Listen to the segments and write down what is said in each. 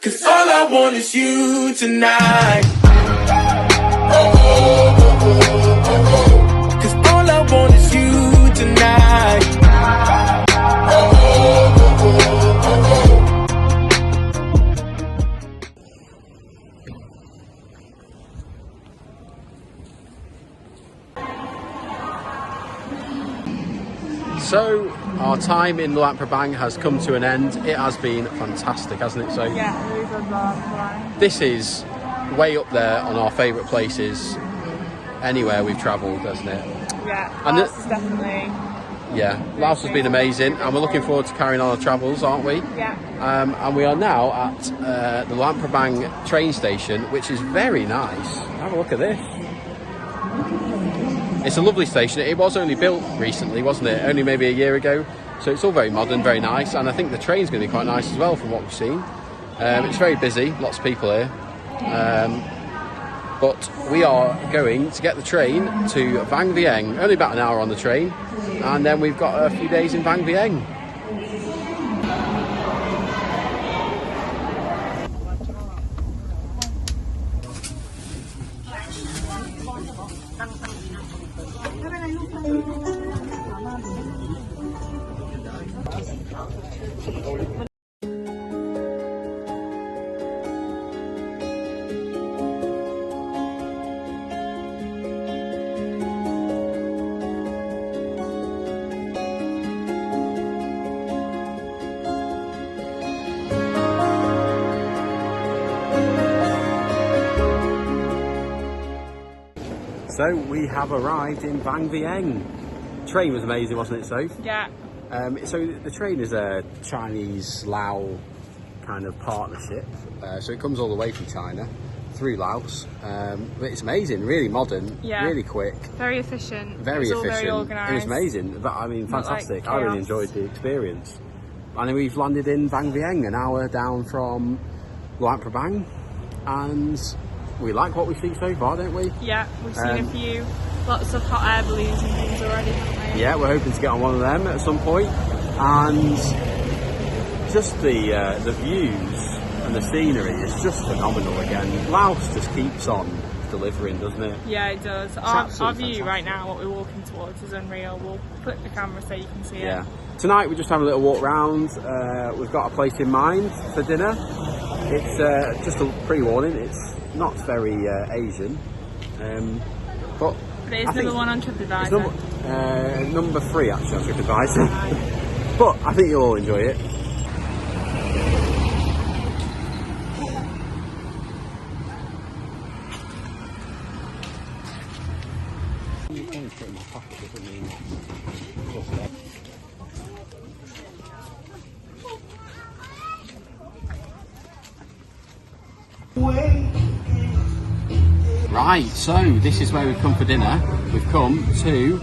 'Cause all I want is you tonight. 'Cause all I want is you tonight. So, our time in Luang Prabang has come to an end. It has been fantastic, hasn't it? So, yeah, really good vlog. This is way up there on our favourite places anywhere we've travelled, hasn't it? Yeah, and Laos is definitely. Yeah, Laos has been amazing, and we're looking forward to carrying on our travels, aren't we? Yeah. And we are now at the Luang Prabang train station, which is very nice. Have a look at this. It's a lovely station. It was only built recently, wasn't it? Only maybe a year ago. So it's all very modern, very nice. And I think the train's going to be quite nice as well from what we've seen. It's very busy, lots of people here. But we are going to get the train to Vang Vieng. Only about an hour on the train. And then we've got a few days in Vang Vieng. So we have arrived in Vang Vieng. Train was amazing, wasn't it, Soph? Yeah. So the train is a Chinese-Lao kind of partnership. So it comes all the way from China through Laos. But it's amazing, really modern, really quick. Very efficient. Very efficient. Very organised. It was amazing. But, I mean, fantastic. Like I really enjoyed the experience. And then we've landed in Vang Vieng, an hour down from Luang Prabang. And we like what we see so far, don't we? Yeah, we've seen lots of hot air balloons and things already, haven't we? Yeah, we're hoping to get on one of them at some point. And just the views and the scenery is just phenomenal again. Laos just keeps on delivering, doesn't it? Yeah, it does. Our view right now, what we're walking towards, is unreal. We'll flip the camera so you can see it. Tonight we just have a little walk round. We've got a place in mind for dinner. It's just a pre-warning. It's not very Asian, but it is number one on TripAdvisor. Number 3 actually on TripAdvisor. But I think you'll all enjoy it. Right, so this is where we've come for dinner. We've come to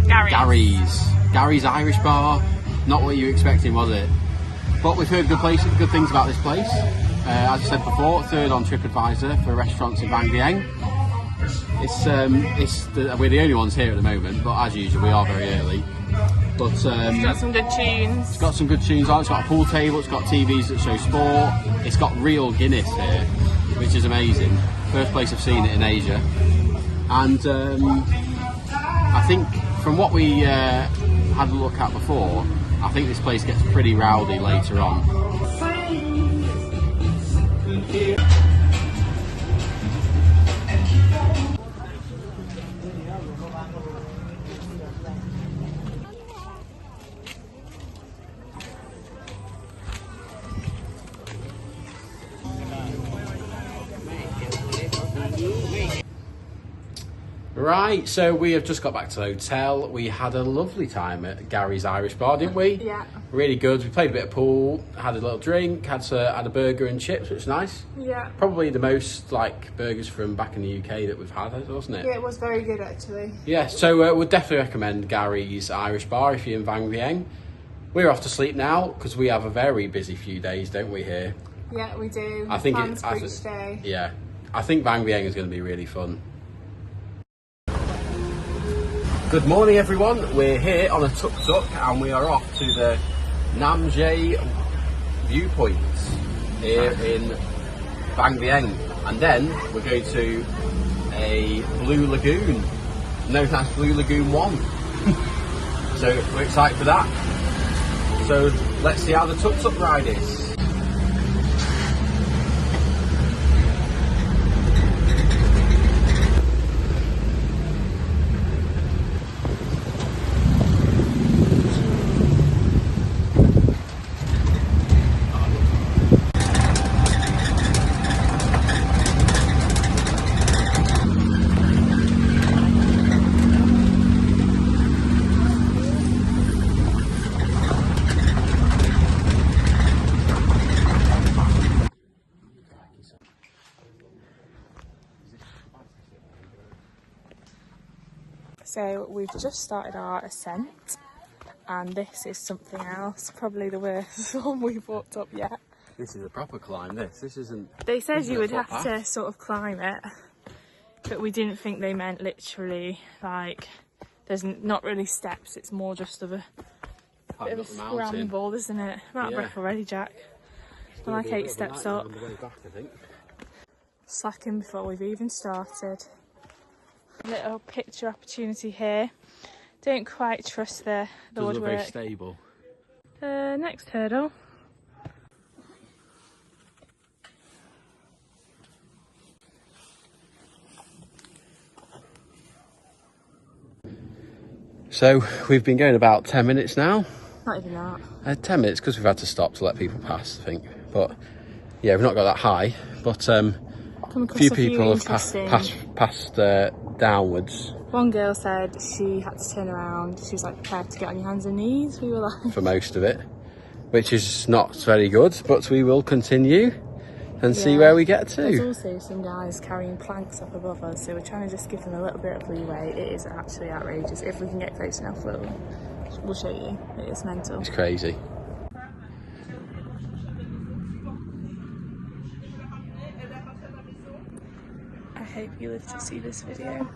Gary's Irish Bar. Not what you were expecting, was it? But we've heard good things about this place. As I said before, 3rd on TripAdvisor for restaurants in Vang Vieng. We're the only ones here at the moment, but as usual we are very early. But it's got some good tunes. It's got some good tunes on. It's got a pool table. It's got TVs that show sport. It's got real Guinness here, which is amazing. First place I've seen it in Asia. And I think from what we had a look at before, I think this place gets pretty rowdy later on. Right, so we have just got back to the hotel. We had a lovely time at Gary's Irish Bar, didn't we? Yeah. Really good. We played a bit of pool, had a little drink, had a burger and chips, which was nice. Yeah. Probably the most burgers from back in the UK that we've had, wasn't it? Yeah, it was very good actually. Yeah, so we'd definitely recommend Gary's Irish Bar if you're in Vang Vieng. We're off to sleep now because we have a very busy few days, don't we, here? Yeah, we do. I think plans for each day. Yeah, I think Vang Vieng is going to be really fun. Good morning everyone, we're here on a tuk-tuk and we are off to the Namjae viewpoint. here in Vang Vieng, and then we're going to a Blue Lagoon, known as Blue Lagoon 1. So we're excited for that. So let's see how the tuk-tuk ride is. So we've just started our ascent, and this is something else, probably the worst one we've walked up yet. This is a proper climb, this isn't... They said you would have to sort of climb it, but we didn't think they meant literally, like, there's not really steps, it's more just of a bit of a scramble, isn't it? I'm out of breath already, Jack. I'm like 8 steps up. Slacking before we've even started. Little picture opportunity here. Don't quite trust the woodwork. Doesn't look very stable. Next hurdle. So we've been going about 10 minutes now. Not even that. 10 minutes because we've had to stop to let people pass, I think. But yeah, we've not got that high. But a few people have passed downwards. One girl said she had to turn around. She was like prepared to get on your hands and knees. We were like... For most of it, which is not very good, but we will continue and see where we get to. There's also some guys carrying planks up above us, so we're trying to just give them a little bit of leeway. It is actually outrageous. If we can get close enough, we'll show you. It is mental. It's crazy. I hope you live to see this video.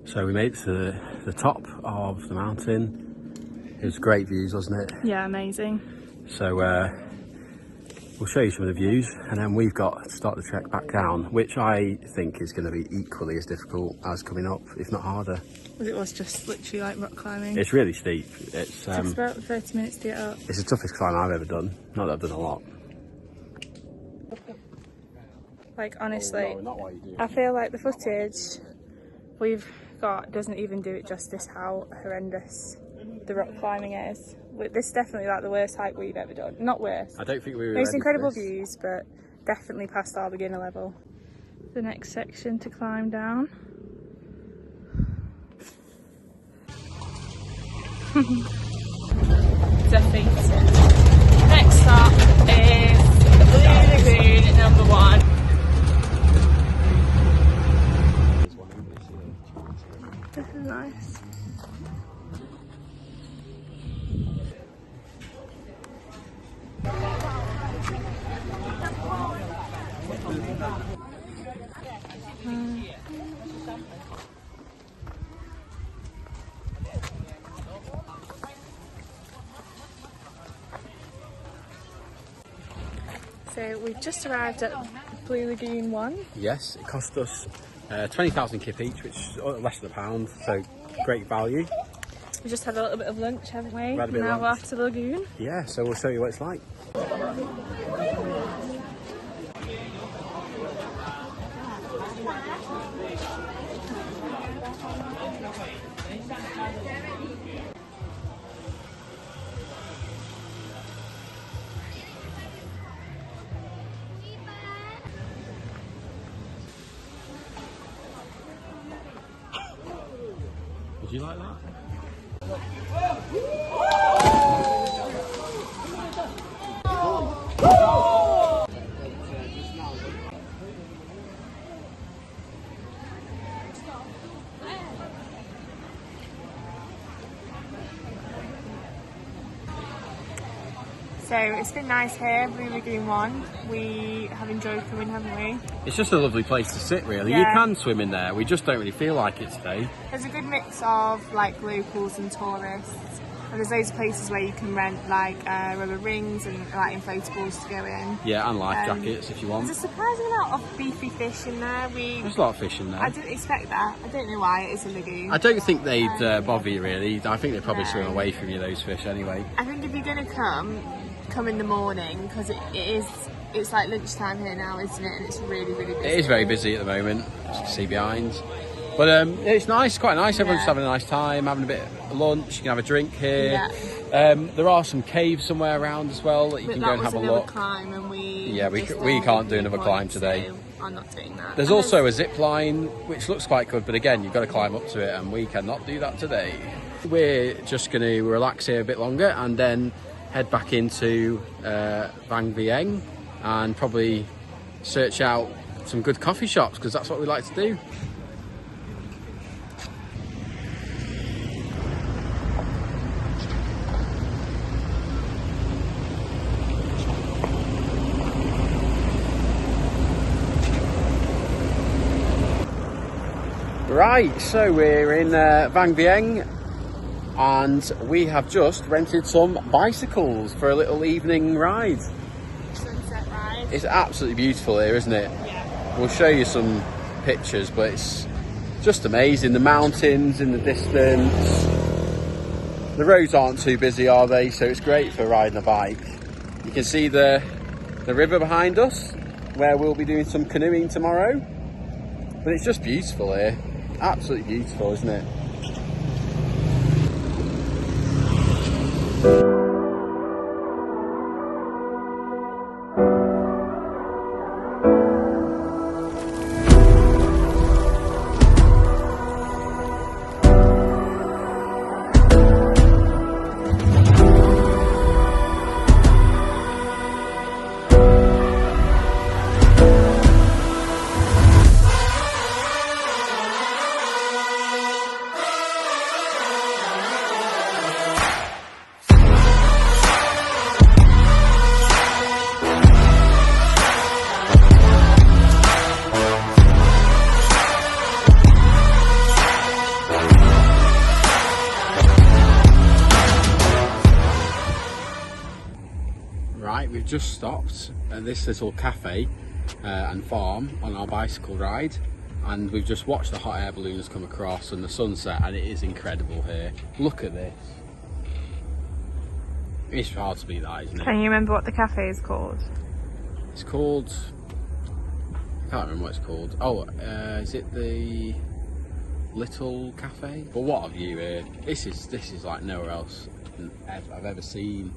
So we made it to the top of the mountain. It was great views, wasn't it? Yeah, amazing. So we'll show you some of the views, and then we've got to start the trek back down, which I think is going to be equally as difficult as coming up, if not harder. It was just literally like rock climbing. It's really steep. It takes about 30 minutes to get up. It's the toughest climb I've ever done. Not that I've done a lot. Like, honestly, I feel like the footage we've got doesn't even do it justice how horrendous the rock climbing is. This is definitely like the worst hike we've ever done. Not worst. I don't think we were Most ready incredible for this. views, but definitely past our beginner level. The next section to climb down. Defeated. Next stop is Blue Lagoon number 1. This is nice. So we've just arrived at Blue Lagoon 1. Yes, it cost us 20,000 kip each, which is less than £1, so great value. We just had a little bit of lunch, haven't we? Had a bit of now we're lunch. off to the lagoon. Yeah, so we'll show you what it's like. Did you like that? So it's been nice here, Blue Lagoon 1. We have enjoyed coming, haven't we? It's just a lovely place to sit, really. Yeah. You can swim in there, we just don't really feel like it today. There's a good mix of like locals and tourists. And there's loads of places where you can rent like rubber rings and like inflatables to go in. Yeah, and life jackets if you want. There's a surprising amount of beefy fish in there. There's a lot of fish in there. I didn't expect that. I don't know why, it is a lagoon. I don't think they'd bother you really. I think they'd probably swim away from you, those fish, anyway. I think if you're going to come in the morning, because it's like lunchtime here now, isn't it? And it's really, really busy. It is very busy at the moment, as you can see behind. But it's nice, quite nice. Everyone's just having a nice time, having a bit of lunch. You can have a drink here. Yeah. There are some caves somewhere around as well that you can go and have a look. Climb and we can't do another climb today. So I'm not doing that. There's also a zip line which looks quite good, but again you've got to climb up to it, and we cannot do that today. We're just going to relax here a bit longer and then head back into Vang Vieng and probably search out some good coffee shops, because that's what we like to do. Right, so we're in Vang Vieng and we have just rented some bicycles for a little evening ride. Sunset ride. It's absolutely beautiful here, isn't it? Yeah. We'll show you some pictures, but it's just amazing. The mountains in the distance. The roads aren't too busy, are they? So it's great for riding a bike. You can see the river behind us, where we'll be doing some canoeing tomorrow. But it's just beautiful here. Absolutely beautiful, isn't it? Right, we've just stopped at this little cafe and farm on our bicycle ride, and we've just watched the hot air balloons come across and the sunset, and it is incredible here. Look at this. It's hard to beat that, isn't it? Can you remember what the cafe is called? It's called... I can't remember what it's called. Oh, is it the Little Cafe? But what a view here. This is like nowhere else I've ever seen.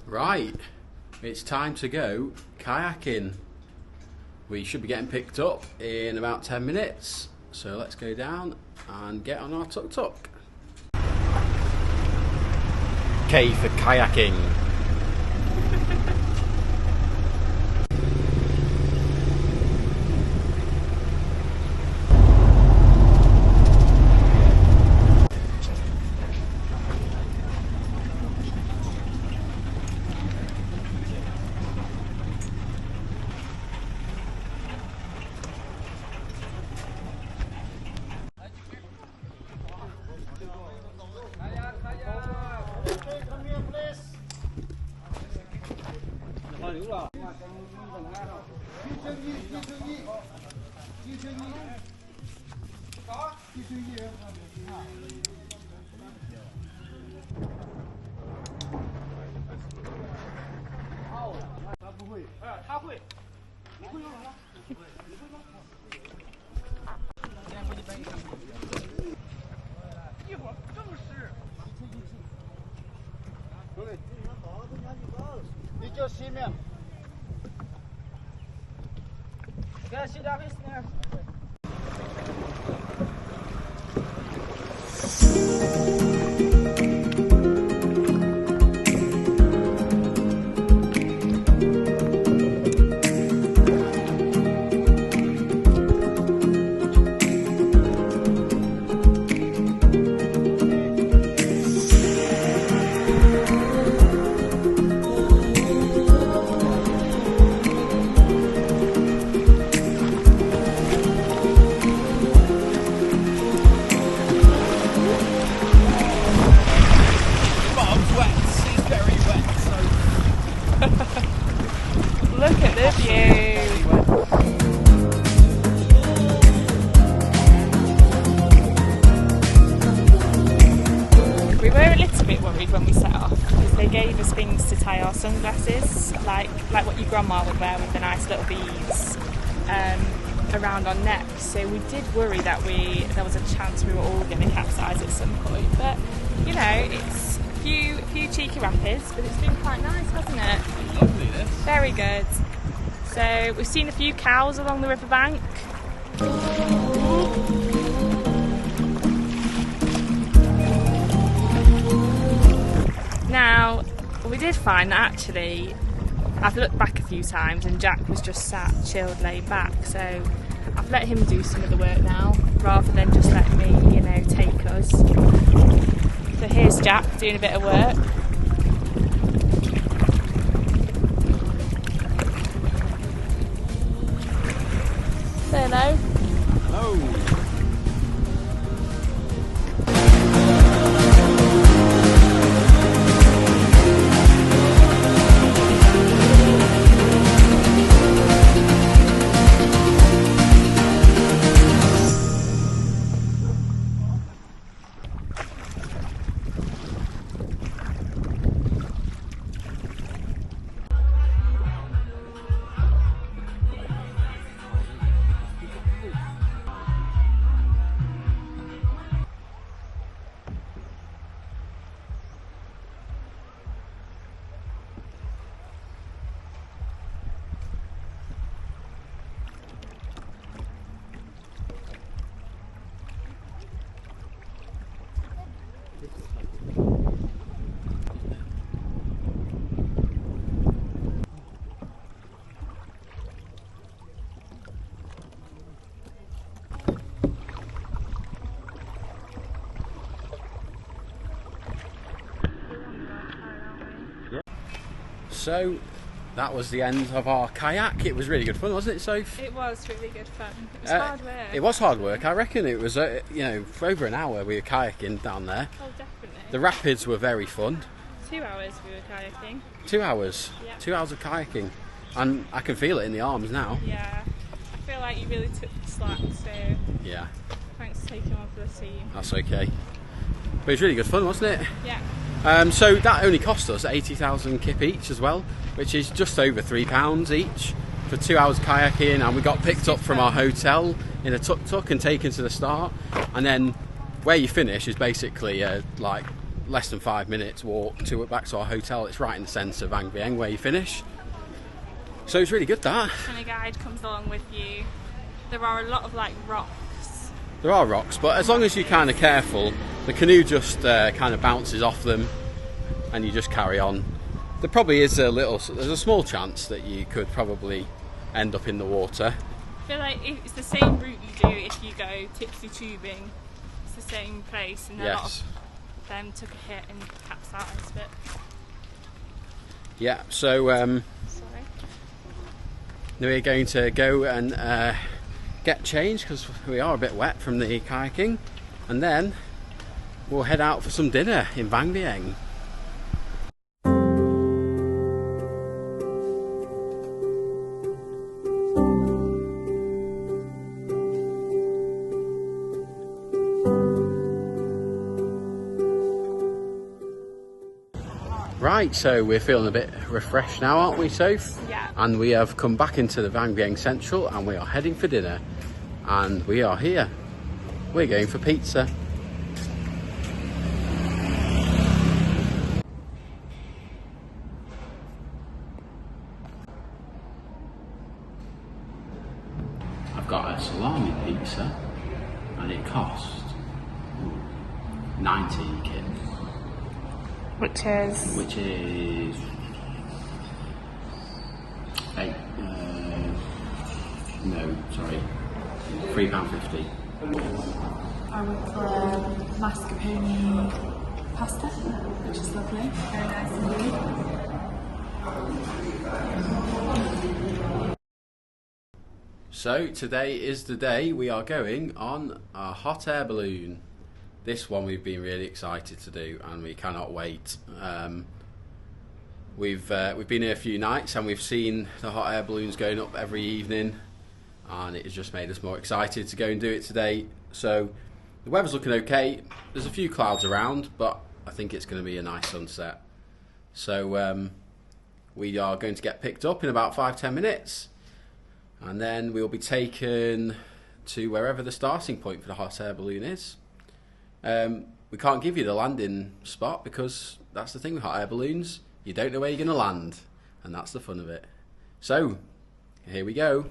Right, it's time to go kayaking. We should be getting picked up in about 10 minutes. So let's go down and get on our tuk-tuk. K for kayaking. Look at the view. We were a little bit worried when we set off because they gave us things to tie our sunglasses, like what your grandma would wear with the nice little beads around our necks. So we did worry that there was a chance we were all going to capsize at some point. But you know, it's a few cheeky rapids, but it's been quite nice, hasn't it? Lovely this. Very good. So we've seen a few cows along the riverbank. Now, we did find that actually, I've looked back a few times and Jack was just sat, chilled, laid back. So I've let him do some of the work now, rather than just let me, you know, take us. So here's Jack doing a bit of work. Say hello. Oh. So that was the end of our kayak. It was really good fun, wasn't it, Soph? It was really good fun. It was hard work. It was hard work. I reckon it was, you know, for over an hour we were kayaking down there. Oh, definitely. The rapids were very fun. 2 hours we were kayaking. 2 hours. Yeah. 2 hours of kayaking. And I can feel it in the arms now. Yeah. I feel like you really took the slack, so Yeah, thanks for taking on for the team. that's okay. But it was really good fun, wasn't it? Yeah. So that only cost us 80,000 kip each as well, which is just over £3 each for 2 hours kayaking, and we got picked up from our hotel in a tuk-tuk and taken to the start, and then where you finish is basically like less than 5 minutes walk back to our hotel. It's right in the centre of Vang Vieng where you finish. So it's really good that. And a guide comes along with you. There are a lot of like rocks. There are rocks, but as long as you're kind of careful, the canoe just kind of bounces off them and you just carry on. There probably is there's a small chance that you could probably end up in the water. I feel like it's the same route you do if you go tipsy tubing. It's the same place, and a lot of them took a hit and capsized, but... Yeah, so Sorry. we're going to go and get changed because we are a bit wet from the kayaking, and then we'll head out for some dinner in Vang Vieng. Right, so we're feeling a bit refreshed now, aren't we, Soph? Yeah. And we have come back into the Vang Vieng Central and we are heading for dinner. And we are here. We're going for pizza. I've got a salami pizza and it cost 90 kip. Which is £3.50. I went for a mascarpone pasta, which is lovely, very nice indeed. So today is the day we are going on a hot air balloon. This one we've been really excited to do and we cannot wait. We've been here a few nights and we've seen the hot air balloons going up every evening, and it has just made us more excited to go and do it today. So the weather's looking okay. There's a few clouds around, but I think it's going to be a nice sunset. So we are going to get picked up in about 5-10 minutes, and then we'll be taken to wherever the starting point for the hot air balloon is. We can't give you the landing spot because that's the thing with hot air balloons. You don't know where you're going to land, and that's the fun of it. So, here we go.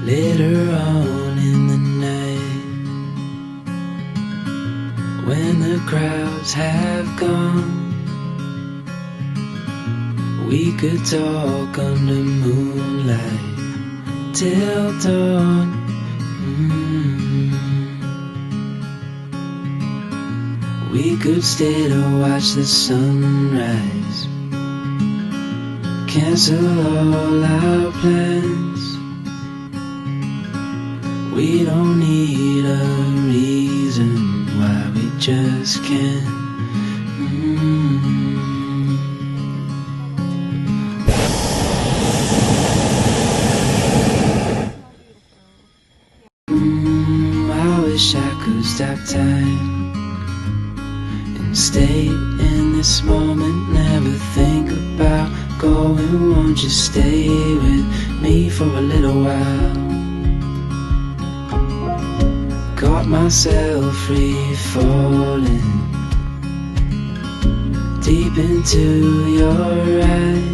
Later on in the night, when the crowds have gone, we could talk under moonlight till dawn. We could stay to watch the sunrise, cancel all our plans. We don't need a reason why we just can't. time and stay in this moment. Never think about going. Won't you stay with me for a little while? Got myself free falling deep into your eyes.